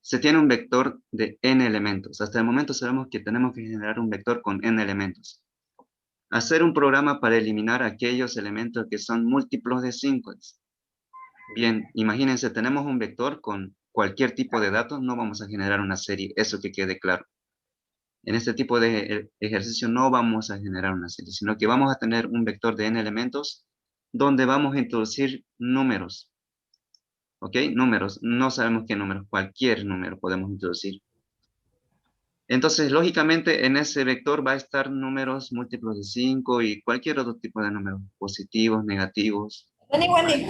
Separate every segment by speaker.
Speaker 1: Se tiene un vector de n elementos. Hasta el momento sabemos que tenemos que generar un vector con n elementos. Hacer un programa para eliminar aquellos elementos que son múltiplos de 5. Bien, imagínense, tenemos un vector con cualquier tipo de datos, no vamos a generar una serie, eso que quede claro. En este tipo de ejercicio no vamos a generar una serie, sino que vamos a tener un vector de n elementos donde vamos a introducir números. ¿Ok? Números, no sabemos qué números, cualquier número podemos introducir. Entonces, lógicamente, en ese vector va a estar números múltiplos de 5 y cualquier otro tipo de números, positivos, negativos.
Speaker 2: Wendy, Wendy.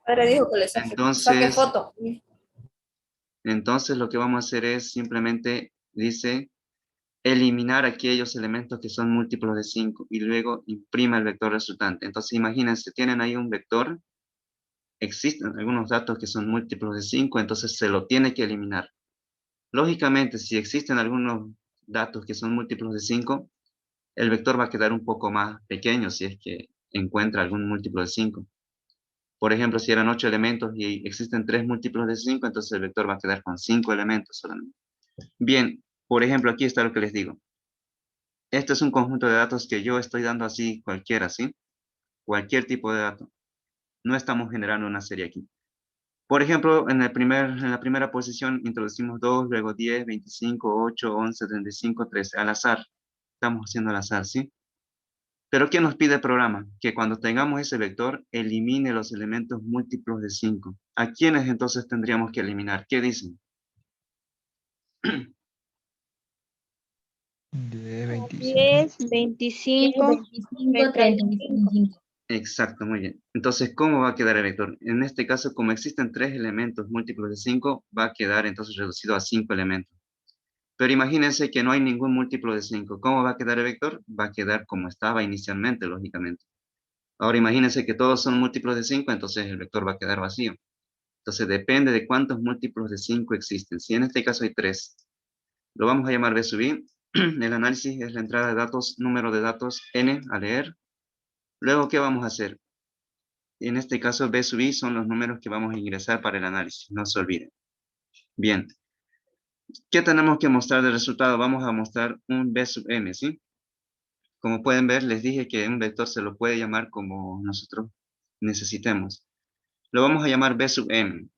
Speaker 2: Padre dijo que le saque
Speaker 1: Entonces,
Speaker 2: foto.
Speaker 1: entonces lo que vamos a hacer es simplemente, dice, eliminar aquellos elementos que son múltiplos de 5 y luego imprima el vector resultante. Entonces, imagínense, tienen ahí un vector, existen algunos datos que son múltiplos de 5, entonces se lo tiene que eliminar. Lógicamente, si existen algunos datos que son múltiplos de 5, el vector va a quedar un poco más pequeño si es que encuentra algún múltiplo de 5. Por ejemplo, si eran 8 elementos y existen 3 múltiplos de 5, entonces el vector va a quedar con 5 elementos solamente. Bien, por ejemplo, aquí está lo que les digo. Este es un conjunto de datos que yo estoy dando así cualquiera, ¿sí? Cualquier tipo de dato. No estamos generando una serie aquí. Por ejemplo, en la primera posición introducimos 2, luego 10, 25, 8, 11, 35, 13, al azar. Estamos haciendo al azar, ¿sí? Pero ¿qué nos pide el programa? Que cuando tengamos ese vector, elimine los elementos múltiplos de 5. ¿A quiénes entonces tendríamos que eliminar? ¿Qué dicen?
Speaker 3: De 25.
Speaker 4: 10, 25,
Speaker 2: 25,
Speaker 4: 35.
Speaker 2: 35.
Speaker 1: Exacto, muy bien. Entonces, ¿cómo va a quedar el vector? En este caso, como existen 3 elementos múltiplos de 5, va a quedar entonces reducido a 5 elementos. Pero imagínense que no hay ningún múltiplo de 5. ¿Cómo va a quedar el vector? Va a quedar como estaba inicialmente, lógicamente. Ahora imagínense que todos son múltiplos de 5, entonces el vector va a quedar vacío. Entonces depende de cuántos múltiplos de 5 existen. Si en este caso hay 3, lo vamos a llamar B sub i. El análisis es la entrada de datos, número de datos n a leer. Luego, ¿qué vamos a hacer? En este caso, B sub i son los números que vamos a ingresar para el análisis, no se olviden. Bien, ¿qué tenemos que mostrar de resultado? Vamos a mostrar un B sub m, ¿sí? Como pueden ver, les dije que un vector se lo puede llamar como nosotros necesitemos. Lo vamos a llamar B sub m.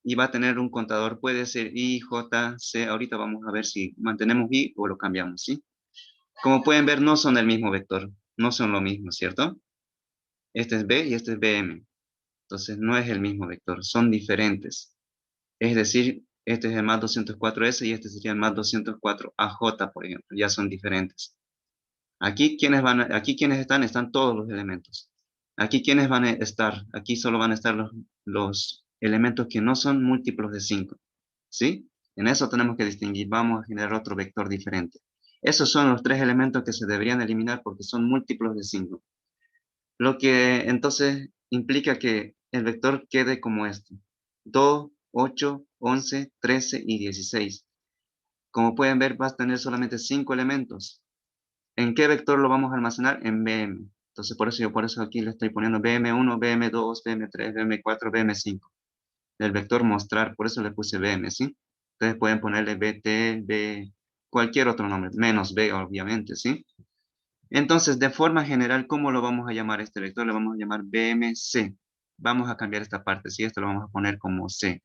Speaker 1: Y va a tener un contador, puede ser I, J, C. Ahorita vamos a ver si mantenemos I o lo cambiamos, ¿sí? Como pueden ver, no son el mismo vector, no son lo mismo, ¿cierto? Este es B y este es BM. Entonces no es el mismo vector, son diferentes. Es decir, este es el más 204S y este sería el más 204AJ, por ejemplo. Ya son diferentes. Aquí, aquí quienes están? Están todos los elementos. Aquí, ¿quiénes van a estar? Aquí solo van a estar los elementos que no son múltiplos de 5. ¿Sí? En eso tenemos que distinguir. Vamos a generar otro vector diferente. Esos son los 3 elementos que se deberían eliminar porque son múltiplos de 5. Lo que entonces implica que el vector quede como este. 2, 8, 11, 13 y 16. Como pueden ver, va a tener solamente 5 elementos. ¿En qué vector lo vamos a almacenar? En BM. Entonces, por eso aquí le estoy poniendo BM1, BM2, BM3, BM4, BM5. El vector mostrar, por eso le puse BM, ¿sí? Ustedes pueden ponerle BT, B, cualquier otro nombre, menos B, obviamente, ¿sí? Entonces, de forma general, ¿cómo lo vamos a llamar este vector? Le vamos a llamar BMC. Vamos a cambiar esta parte, ¿sí? Esto lo vamos a poner como C.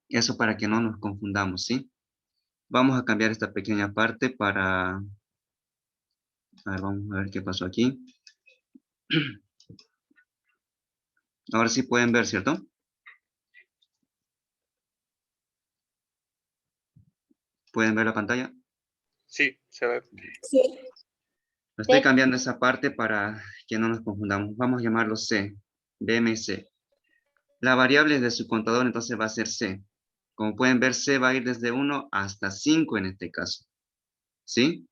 Speaker 1: Eso para que no nos confundamos, ¿sí? Vamos a cambiar esta pequeña parte para... A ver, vamos a ver qué pasó aquí. Ahora sí pueden ver, ¿cierto? ¿Pueden ver la pantalla?
Speaker 3: Sí, se ve.
Speaker 2: Sí.
Speaker 1: Estoy cambiando esa parte para que no nos confundamos. Vamos a llamarlo C, BMC. La variable de su contador entonces va a ser C. Como pueden ver, C va a ir desde 1 hasta 5 en este caso. ¿Sí?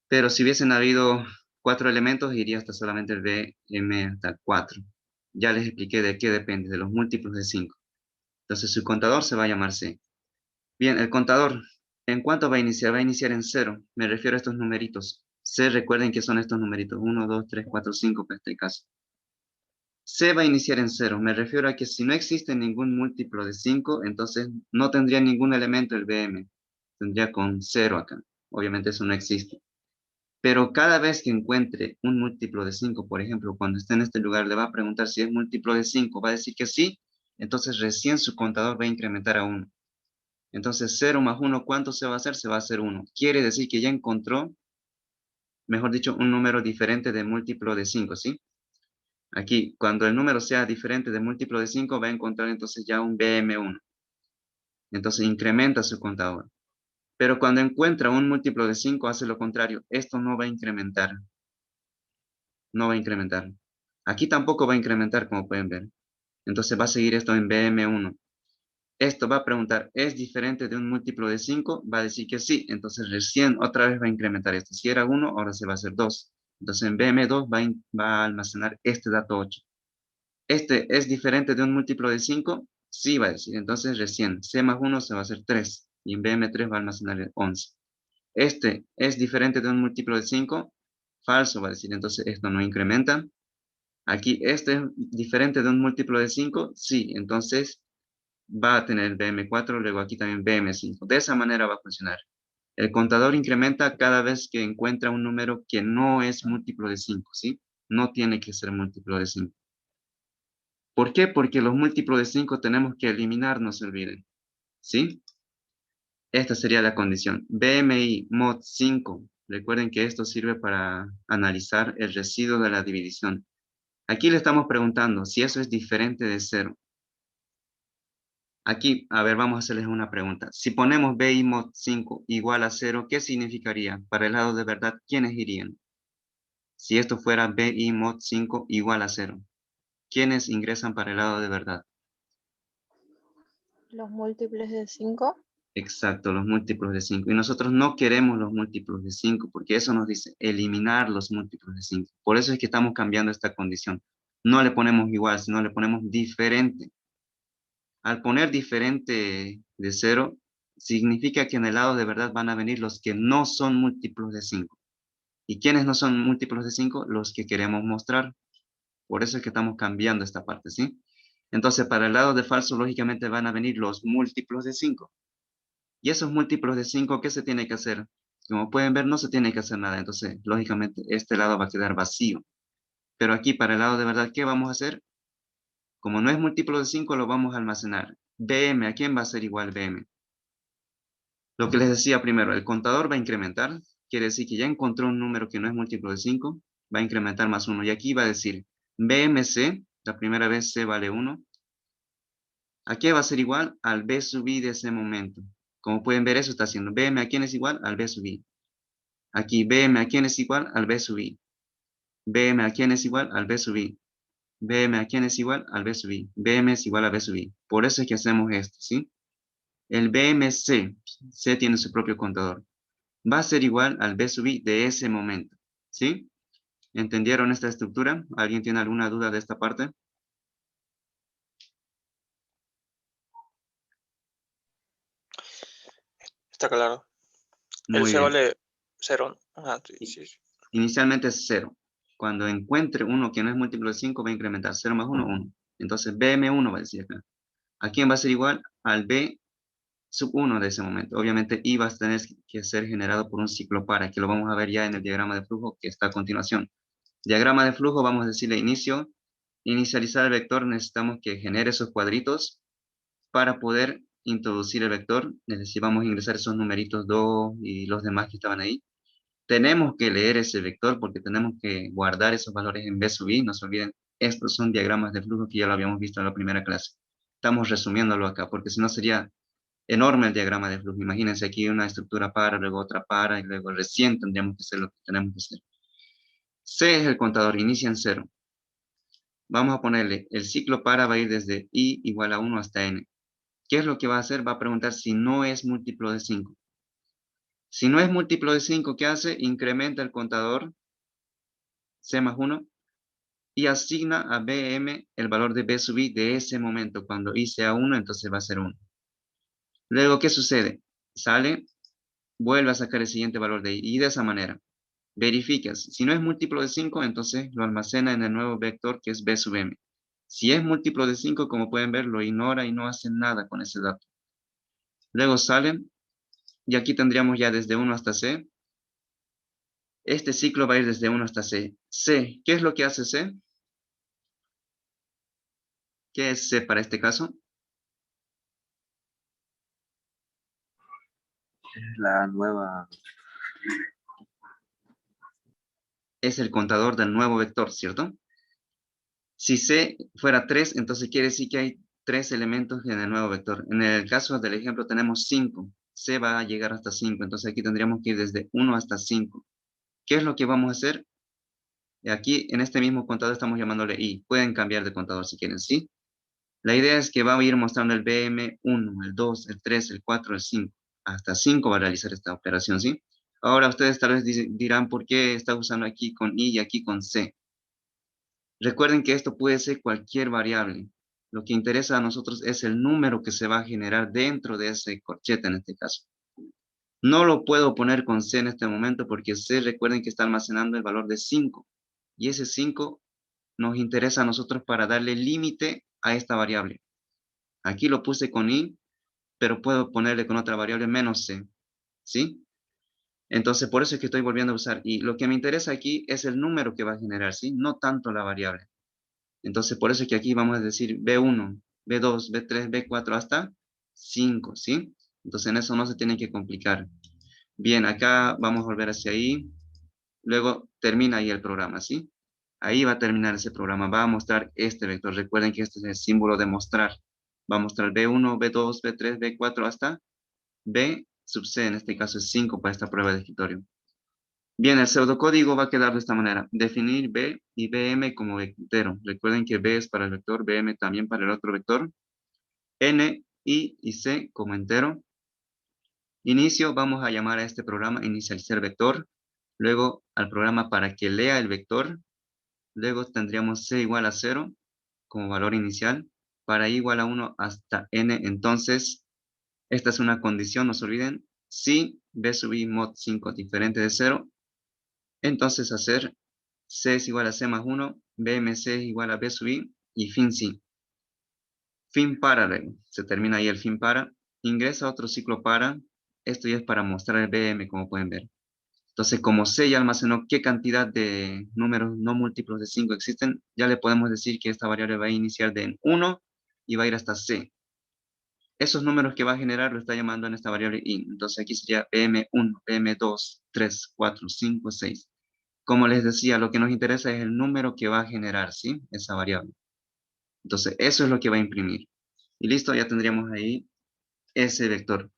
Speaker 1: Pero si hubiesen habido 4 elementos, iría hasta solamente el BM hasta 4. Ya les expliqué de qué depende, de los múltiplos de 5. Entonces su contador se va a llamar C. Bien, el contador, ¿en cuánto va a iniciar? Va a iniciar en 0. Me refiero a estos numeritos. C, recuerden que son estos numeritos. 1, 2, 3, 4, 5 para este caso. C va a iniciar en 0. Me refiero a que si no existe ningún múltiplo de 5, entonces no tendría ningún elemento el BM. Tendría con 0 acá. Obviamente eso no existe. Pero cada vez que encuentre un múltiplo de 5, por ejemplo, cuando esté en este lugar, le va a preguntar si es múltiplo de 5. Va a decir que sí. Entonces recién su contador va a incrementar a 1. Entonces 0 más 1, ¿cuánto se va a hacer? Se va a hacer 1. Quiere decir que ya encontró, mejor dicho, un número diferente de múltiplo de 5, ¿sí? Aquí, cuando el número sea diferente de múltiplo de 5, va a encontrar entonces ya un BM1. Entonces incrementa su contador. Pero cuando encuentra un múltiplo de 5, hace lo contrario. Esto no va a incrementar. No va a incrementar. Aquí tampoco va a incrementar, como pueden ver. Entonces va a seguir esto en BM1. Esto va a preguntar, ¿es diferente de un múltiplo de 5? Va a decir que sí. Entonces recién otra vez va a incrementar esto. Si era 1, ahora se va a hacer 2. Entonces en BM2 va a almacenar este dato 8. ¿Este es diferente de un múltiplo de 5? Sí, va a decir. Entonces recién C más 1 se va a hacer 3. Y en BM3 va a almacenar el 11. ¿Este es diferente de un múltiplo de 5? Falso, va a decir. Entonces esto no incrementa. Aquí, ¿este es diferente de un múltiplo de 5? Sí, entonces va a tener BM4, luego aquí también BM5. De esa manera va a funcionar. El contador incrementa cada vez que encuentra un número que no es múltiplo de 5, ¿sí? No tiene que ser múltiplo de 5. ¿Por qué? Porque los múltiplos de 5 tenemos que eliminar, no se olviden, ¿sí? Esta sería la condición. BMI mod 5. Recuerden que esto sirve para analizar el residuo de la división. Aquí le estamos preguntando si eso es diferente de 0. Aquí, a ver, vamos a hacerles una pregunta. Si ponemos BI mod 5 igual a 0, ¿qué significaría? Para el lado de verdad, ¿quiénes irían? Si esto fuera BI mod 5 igual a 0, ¿quiénes ingresan para el lado de verdad?
Speaker 2: Los múltiples de 5.
Speaker 1: Exacto, los múltiplos de 5. Y nosotros no queremos los múltiplos de 5, porque eso nos dice eliminar los múltiplos de 5. Por eso es que estamos cambiando esta condición. No le ponemos igual, sino le ponemos diferente. Al poner diferente de 0, significa que en el lado de verdad van a venir los que no son múltiplos de 5. ¿Y quiénes no son múltiplos de 5? Los que queremos mostrar. Por eso es que estamos cambiando esta parte, ¿sí? Entonces, para el lado de falso, lógicamente van a venir los múltiplos de 5. Y esos múltiplos de 5, ¿qué se tiene que hacer? Como pueden ver, no se tiene que hacer nada. Entonces, lógicamente, este lado va a quedar vacío. Pero aquí, para el lado de verdad, ¿qué vamos a hacer? Como no es múltiplo de 5, lo vamos a almacenar. BM, ¿a quién va a ser igual BM? Lo que les decía primero, el contador va a incrementar. Quiere decir que ya encontró un número que no es múltiplo de 5. Va a incrementar más 1. Y aquí va a decir, BMC, la primera vez C vale 1. ¿A qué va a ser igual? Al B sub I de ese momento. Como pueden ver, eso está haciendo. BM, ¿a quién es igual? Al B sub I. Aquí BM, ¿a quién es igual? Al B sub I. BM, ¿a quién es igual? Al B sub I. BM, ¿a quién es igual? Al B sub I. BM es igual a B sub I. Por eso es que hacemos esto, ¿sí? El BMC, C tiene su propio contador, va a ser igual al B sub I de ese momento, ¿sí? ¿Entendieron esta estructura? ¿Alguien tiene alguna duda de esta parte?
Speaker 3: Está claro. El
Speaker 1: Muy
Speaker 3: C
Speaker 1: bien.
Speaker 3: vale 0. Ajá, sí, sí, sí.
Speaker 1: Inicialmente es 0. Cuando encuentre uno que no es múltiplo de 5, va a incrementar 0 más 1, 1. Entonces BM1 va a decir acá. ¿A quién va a ser igual? Al B sub 1 de ese momento. Obviamente I va a tener que ser generado por un ciclo para, que lo vamos a ver ya en el diagrama de flujo que está a continuación. Diagrama de flujo, vamos a decirle inicio. Inicializar el vector, necesitamos que genere esos cuadritos para poder introducir el vector. Es decir, vamos a ingresar esos numeritos 2 y los demás que estaban ahí. Tenemos que leer ese vector porque tenemos que guardar esos valores en B sub I. No se olviden, estos son diagramas de flujo que ya lo habíamos visto en la primera clase. Estamos resumiéndolo acá porque si no sería enorme el diagrama de flujo. Imagínense aquí una estructura para, luego otra para y luego recién tendríamos que hacer lo que tenemos que hacer. C es el contador, inicia en 0. Vamos a ponerle, el ciclo para va a ir desde I igual a 1 hasta N. ¿Qué es lo que va a hacer? Va a preguntar si no es múltiplo de 5. Si no es múltiplo de 5, ¿qué hace? Incrementa el contador C más 1 y asigna a BM el valor de B sub I de ese momento. Cuando I sea 1, entonces va a ser 1. Luego, ¿qué sucede? Sale, vuelve a sacar el siguiente valor de I. Y de esa manera, verificas. Si no es múltiplo de 5, entonces lo almacena en el nuevo vector que es B sub M. Si es múltiplo de 5, como pueden ver, lo ignora y no hace nada con ese dato. Luego salen, y aquí tendríamos ya desde 1 hasta C. Este ciclo va a ir desde 1 hasta C. C, ¿qué es lo que hace C? ¿Qué es C para este caso?
Speaker 5: La nueva.
Speaker 1: Es el contador del nuevo vector, ¿cierto? Si C fuera 3, entonces quiere decir que hay 3 elementos en el nuevo vector. En el caso del ejemplo tenemos 5. C va a llegar hasta 5, entonces aquí tendríamos que ir desde 1 hasta 5. ¿Qué es lo que vamos a hacer? Aquí en este mismo contador estamos llamándole I. Pueden cambiar de contador si quieren, ¿sí? La idea es que va a ir mostrando el BM1, el 2, el 3, el 4, el 5. Hasta 5 va a realizar esta operación, ¿sí? Ahora ustedes tal vez dirán por qué está usando aquí con I y aquí con C. Recuerden que esto puede ser cualquier variable. Lo que interesa a nosotros es el número que se va a generar dentro de ese corchete en este caso. No lo puedo poner con C en este momento porque C, recuerden que está almacenando el valor de 5. Y ese 5 nos interesa a nosotros para darle límite a esta variable. Aquí lo puse con I, pero puedo ponerle con otra variable menos C. ¿Sí? Entonces, por eso es que estoy volviendo a usar I. Lo que me interesa aquí es el número que va a generar, ¿sí? No tanto la variable. Entonces, por eso es que aquí vamos a decir B1, B2, B3, B4 hasta 5, ¿sí? Entonces, en eso no se tiene que complicar. Bien, acá vamos a volver hacia ahí. Luego termina ahí el programa, ¿sí? Ahí va a terminar ese programa. Va a mostrar este vector. Recuerden que este es el símbolo de mostrar. Va a mostrar B1, B2, B3, B4 hasta B sub C. En este caso es 5 para esta prueba de escritorio. Bien, el pseudocódigo va a quedar de esta manera. Definir B y BM como entero. Recuerden que B es para el vector, BM también para el otro vector. N, I y C como entero. Inicio, vamos a llamar a este programa inicializar vector. Luego al programa para que lea el vector. Luego tendríamos C igual a 0 como valor inicial. Para I igual a 1 hasta N. Entonces, esta es una condición, no se olviden. Si B sub I mod 5 diferente de 0, entonces hacer C es igual a C más 1, BMC es igual a B sub I y fin sí. Fin para, se termina ahí el fin para. Ingresa a otro ciclo para. Esto ya es para mostrar el BM, como pueden ver. Entonces, como C ya almacenó qué cantidad de números no múltiplos de 5 existen, ya le podemos decir que esta variable va a iniciar de 1 y va a ir hasta C. Esos números que va a generar lo está llamando en esta variable int. Entonces aquí sería BM1, BM2, 3, 4, 5, 6. Como les decía, lo que nos interesa es el número que va a generar, ¿sí? Esa variable. Entonces, eso es lo que va a imprimir. Y listo, ya tendríamos ahí ese vector.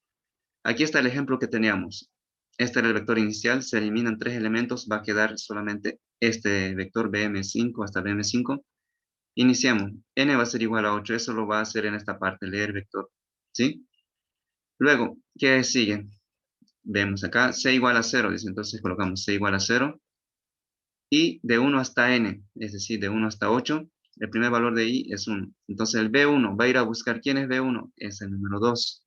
Speaker 1: Aquí está el ejemplo que teníamos. Este era el vector inicial, se eliminan 3 elementos, va a quedar solamente este vector BM5 hasta BM5. Iniciamos. N va a ser igual a 8, eso lo va a hacer en esta parte, leer vector, ¿sí? Luego, ¿qué sigue? Vemos acá, C igual a 0, dice, entonces colocamos C igual a 0. Y de 1 hasta n, es decir, de 1 hasta 8, el primer valor de i es 1. Entonces el B1 va a ir a buscar quién es B1, es el número 2.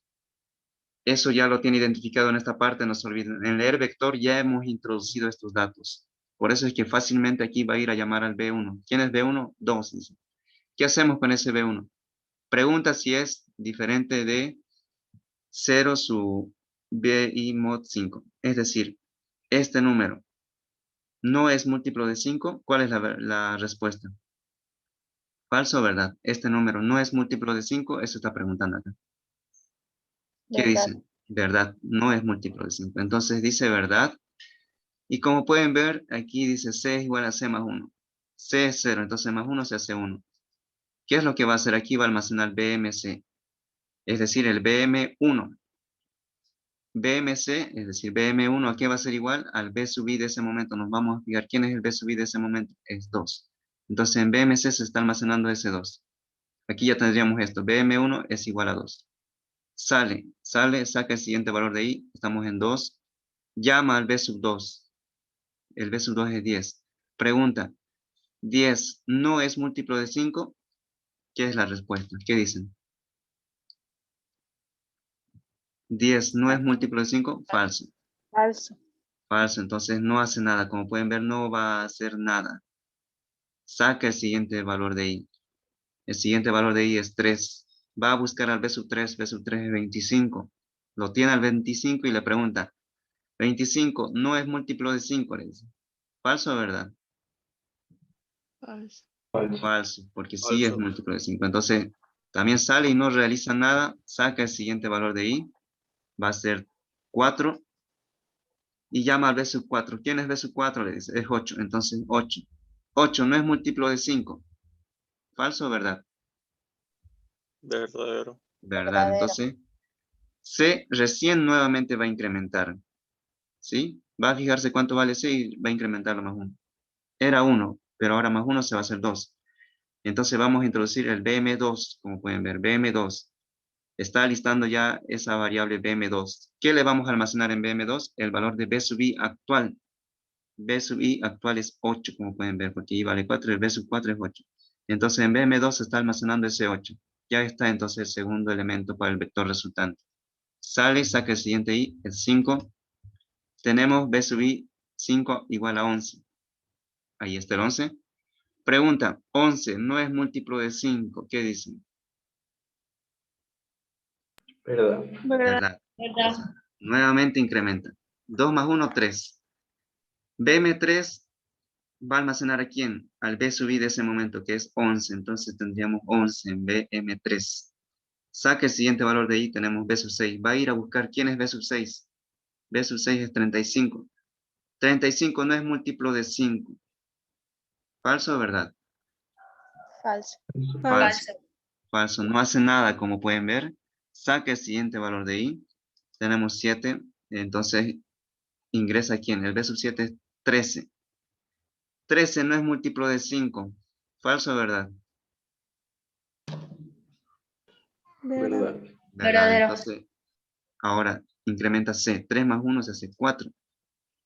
Speaker 1: Eso ya lo tiene identificado en esta parte, no se olviden. En leer vector ya hemos introducido estos datos. Por eso es que fácilmente aquí va a ir a llamar al B1. ¿Quién es B1? 2, dice. ¿Qué hacemos con ese B1? Pregunta si es diferente de 0 su BI mod 5. Es decir, este número no es múltiplo de 5, ¿cuál es la respuesta? ¿Falso o verdad? Este número no es múltiplo de 5, eso está preguntando acá. ¿Qué
Speaker 2: ¿Verdad?
Speaker 1: dice? Verdad, no es múltiplo de 5. Entonces dice verdad. Y como pueden ver, aquí dice C es igual a C más 1. C es 0, entonces más 1 se hace 1. ¿Qué es lo que va a hacer aquí? Va a almacenar BMC, es decir, el BM1. BMC, es decir, BM1, ¿a qué va a ser igual? Al B sub I de ese momento. Nos vamos a fijar quién es el B sub I de ese momento. Es 2. Entonces en BMC se está almacenando ese 2. Aquí ya tendríamos esto. BM1 es igual a 2. Sale, saca el siguiente valor de I. Estamos en 2. Llama al B sub 2. El B sub 2 es 10. Pregunta, ¿10 no es múltiplo de 5? ¿Qué es la respuesta? ¿Qué dicen? ¿10 no es múltiplo de 5? Falso.
Speaker 2: Falso.
Speaker 1: Falso, entonces no hace nada. Como pueden ver, no va a hacer nada. Saca el siguiente valor de I. El siguiente valor de I es 3. Va a buscar al B sub 3. B sub 3 es 25. Lo tiene al 25 y le pregunta, 25 no es múltiplo de 5, le dice. ¿Falso o verdad?
Speaker 3: Falso.
Speaker 1: Falso, porque sí es múltiplo de 5. Entonces, también sale y no realiza nada, saca el siguiente valor de I, va a ser 4, y llama al B sub 4. ¿Quién es B sub 4? Le dice, es 8. Entonces, 8. 8 no es múltiplo de 5. ¿Falso o verdad?
Speaker 3: Verdadero.
Speaker 1: Verdad. Entonces, C recién nuevamente va a incrementar. ¿Sí? Va a fijarse cuánto vale C y va a incrementarlo más 1. Era 1, pero ahora más 1 se va a hacer 2. Entonces vamos a introducir el BM2, como pueden ver, BM2. Está listando ya esa variable BM2. ¿Qué le vamos a almacenar en BM2? El valor de B sub I actual. B sub I actual es 8, como pueden ver, porque I vale 4 y el B sub 4 es 8. Entonces en BM2 se está almacenando ese 8. Ya está entonces el segundo elemento para el vector resultante. Sale, saca el siguiente I, el 5. Tenemos B sub I 5 igual a 11. Ahí está el 11. Pregunta, 11 no es múltiplo de 5. ¿Qué dicen?
Speaker 5: Verdad.
Speaker 1: Verdad.
Speaker 2: ¿Verdad?
Speaker 1: Nuevamente incrementa. 2 más 1, 3. BM3 va a almacenar a quién? Al B sub I de ese momento, que es 11. Entonces tendríamos 11 en BM3. Saca el siguiente valor de I, tenemos B sub 6. Va a ir a buscar quién es B sub 6. B sub 6 es 35. 35 no es múltiplo de 5. ¿Falso o verdad?
Speaker 2: Falso.
Speaker 1: Falso. Falso. No hace nada, como pueden ver. Saca el siguiente valor de I. Tenemos 7. Entonces ingresa aquí en el B sub 7 es 13. 13 no es múltiplo de 5. ¿Falso o verdad?
Speaker 5: Verdad.
Speaker 1: Verdad.
Speaker 2: Verdadero.
Speaker 1: Entonces, ahora incrementa C. 3 más 1 se hace 4.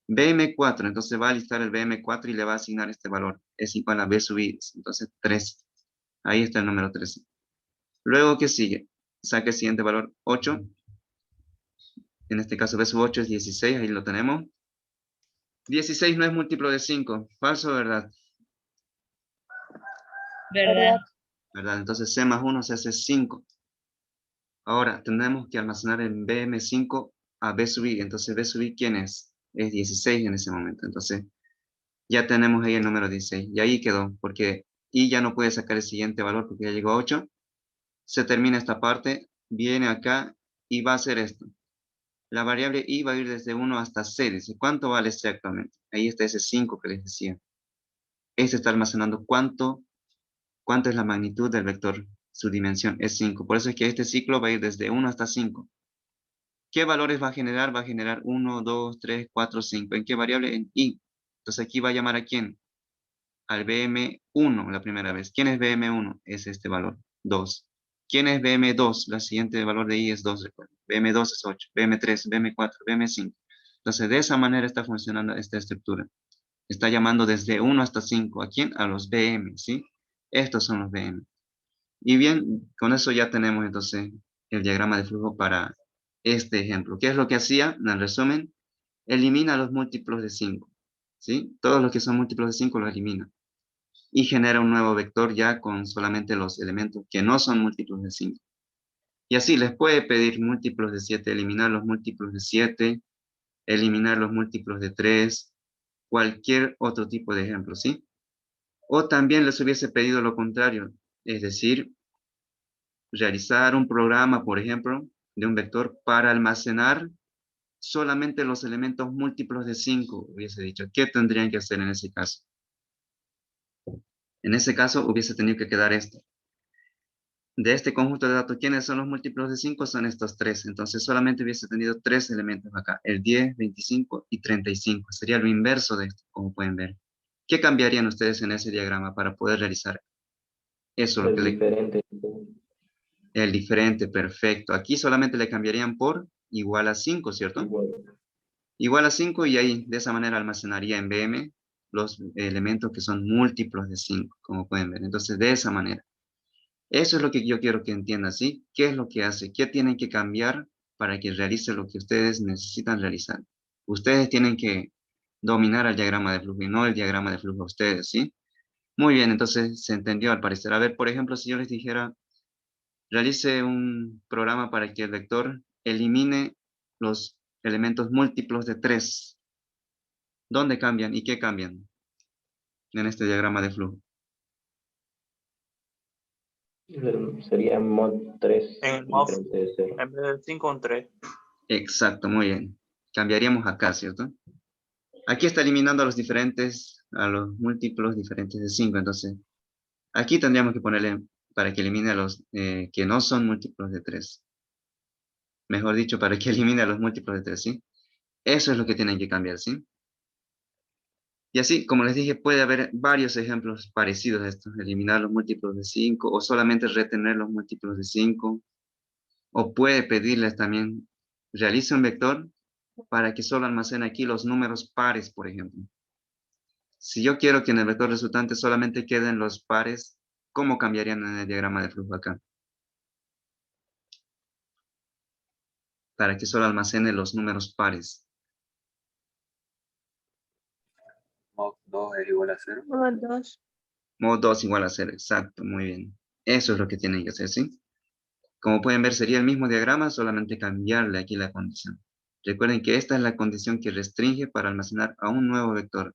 Speaker 1: BM4, entonces va a listar el BM4 y le va a asignar este valor. Es igual a B sub I. Entonces 13. Ahí está el número 13. Luego, ¿qué sigue? Saca el siguiente valor, 8. En este caso, B sub 8 es 16. Ahí lo tenemos. 16 no es múltiplo de 5. ¿Falso o verdad?
Speaker 2: ¿Verdad?
Speaker 1: ¿Verdad? Entonces C más 1 se hace 5. Ahora, tendremos que almacenar en BM5 a B sub I. Entonces, B sub I, ¿quién es? Es 16 en ese momento. Entonces, ya tenemos ahí el número 16. Y ahí quedó, porque I ya no puede sacar el siguiente valor porque ya llegó a 8. Se termina esta parte, viene acá y va a hacer esto. La variable I va a ir desde 1 hasta C. Dice, ¿cuánto vale C actualmente? Ahí está ese 5 que les decía. Este está almacenando cuánto es la magnitud del vector. Su dimensión es 5. Por eso es que este ciclo va a ir desde 1 hasta 5. ¿Qué valores va a generar? Va a generar 1, 2, 3, 4, 5. ¿En qué variable? En I. Entonces aquí va a llamar a quién? Al BM1 la primera vez. ¿Quién es BM1? Es este valor, 2. ¿Quién es BM2? La siguiente valor de I es 2, recuerden. BM2 es 8, BM3, BM4, BM5. Entonces, de esa manera está funcionando esta estructura. Está llamando desde 1 hasta 5. ¿A quién? A los BM, ¿sí? Estos son los BM. Y bien, con eso ya tenemos entonces el diagrama de flujo para este ejemplo. ¿Qué es lo que hacía? En el resumen, elimina los múltiplos de 5, ¿sí? Todos los que son múltiplos de 5 los elimina. Y genera un nuevo vector ya con solamente los elementos que no son múltiplos de 5. Y así les puede pedir múltiplos de 7, eliminar los múltiplos de 7, eliminar los múltiplos de 3, cualquier otro tipo de ejemplo, ¿sí? O también les hubiese pedido lo contrario, es decir, realizar un programa, por ejemplo, de un vector para almacenar solamente los elementos múltiplos de 5, hubiese dicho. ¿Qué tendrían que hacer en ese caso? En ese caso hubiese tenido que quedar esto. De este conjunto de datos, ¿quiénes son los múltiplos de 5? Son estos 3. Entonces solamente hubiese tenido 3 elementos acá, el 10, 25 y 35. Sería lo inverso de esto, como pueden ver. ¿Qué cambiarían ustedes en ese diagrama para poder realizar eso? Lo
Speaker 5: Es
Speaker 1: que
Speaker 5: diferente.
Speaker 1: el diferente, perfecto. Aquí solamente le cambiarían por igual a 5, ¿cierto?
Speaker 5: Igual.
Speaker 1: Igual a 5 y ahí de esa manera almacenaría en BM los elementos que son múltiplos de 5, como pueden ver. Entonces de esa manera. Eso es lo que yo quiero que entiendan, ¿sí? ¿Qué es lo que hace? ¿Qué tienen que cambiar para que realice lo que ustedes necesitan realizar? Ustedes tienen que dominar el diagrama de flujo y no el diagrama de flujo a ustedes, ¿sí? Muy bien, entonces se entendió al parecer. A ver, por ejemplo, si yo les dijera, realice un programa para que el vector elimine los elementos múltiplos de 3. ¿Dónde cambian y qué cambian en este diagrama de flujo?
Speaker 5: Sería mod 3
Speaker 3: En mod,
Speaker 5: diferente de 0.
Speaker 3: en vez de 5, un 3.
Speaker 1: Exacto, muy bien. Cambiaríamos acá, ¿cierto? Aquí está eliminando a los múltiplos diferentes de 5. Entonces, aquí tendríamos que ponerle para que elimine a los que no son múltiplos de 3. Mejor dicho, para que elimine a los múltiplos de 3, ¿sí? Eso es lo que tienen que cambiar, ¿sí? Y así, como les dije, puede haber varios ejemplos parecidos a estos. Eliminar los múltiplos de 5 o solamente retener los múltiplos de 5. O puede pedirles también, realice un vector para que solo almacene aquí los números pares, por ejemplo. Si yo quiero que en el vector resultante solamente queden los pares, ¿cómo cambiarían en el diagrama de flujo acá? Para que solo almacene los números pares.
Speaker 6: Mod 2 es igual a 0.
Speaker 4: Mod 2.
Speaker 1: Mod 2 igual a 0, exacto, muy bien. Eso es lo que tienen que hacer, ¿sí? Como pueden ver, sería el mismo diagrama, solamente cambiarle aquí la condición. Recuerden que esta es la condición que restringe para almacenar a un nuevo vector.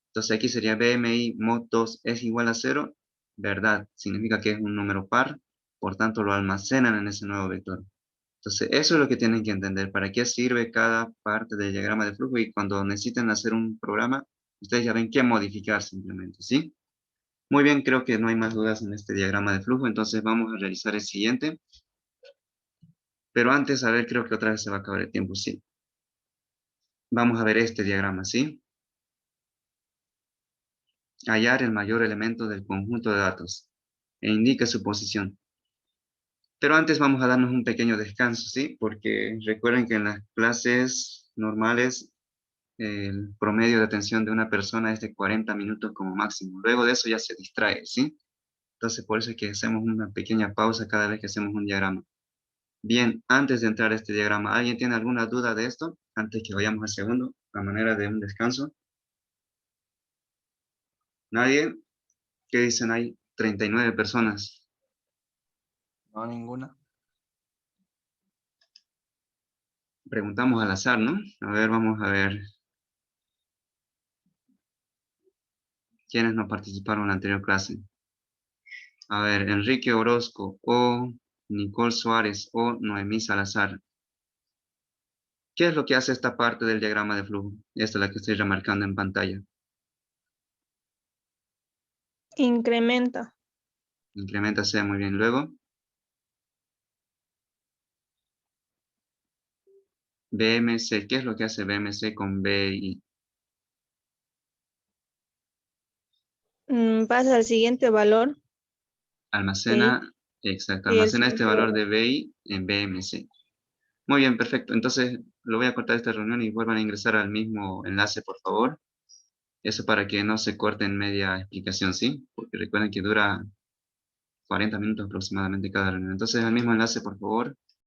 Speaker 1: Entonces aquí sería BMI mod 2 es igual a 0, ¿verdad? Significa que es un número par, por tanto lo almacenan en ese nuevo vector. Entonces eso es lo que tienen que entender, para qué sirve cada parte del diagrama de flujo y cuando necesiten hacer un programa, ustedes ya ven qué modificar simplemente, ¿sí? Muy bien, creo que no hay más dudas en este diagrama de flujo, entonces vamos a realizar el siguiente. Pero antes, a ver, creo que otra vez se va a acabar el tiempo, sí. Vamos a ver este diagrama, ¿sí? Hallar el mayor elemento del conjunto de datos e indique su posición. Pero antes vamos a darnos un pequeño descanso, ¿sí? Porque recuerden que en las clases normales el promedio de atención de una persona es de 40 minutos como máximo. Luego de eso ya se distrae, ¿sí? Entonces por eso es que hacemos una pequeña pausa cada vez que hacemos un diagrama. Bien, antes de entrar a este diagrama, ¿alguien tiene alguna duda de esto? Antes que vayamos al segundo, a manera de un descanso. ¿Nadie? ¿Qué dicen ahí? 39 personas.
Speaker 6: No, ninguna.
Speaker 1: Preguntamos al azar, ¿no? A ver, vamos a ver. ¿Quiénes no participaron en la anterior clase? A ver, Enrique Orozco o Nicole Suárez o Noemí Salazar. ¿Qué es lo que hace esta parte del diagrama de flujo? Esta es la que estoy remarcando en pantalla.
Speaker 4: Incrementa.
Speaker 1: Incrementa C, muy bien. Luego, BMC. ¿Qué es lo que hace BMC con BI?
Speaker 4: Pasa al siguiente valor.
Speaker 1: Almacena, exacto,
Speaker 4: Y el
Speaker 1: almacena este
Speaker 4: siguiente
Speaker 1: valor
Speaker 4: valor.
Speaker 1: de BI en BMC. Muy bien, perfecto. Entonces, lo voy a cortar esta reunión y vuelvan a ingresar al mismo enlace, por favor. Eso para que no se corte en media explicación, ¿sí? Porque recuerden que dura 40 minutos aproximadamente cada reunión. Entonces, al mismo enlace, por favor.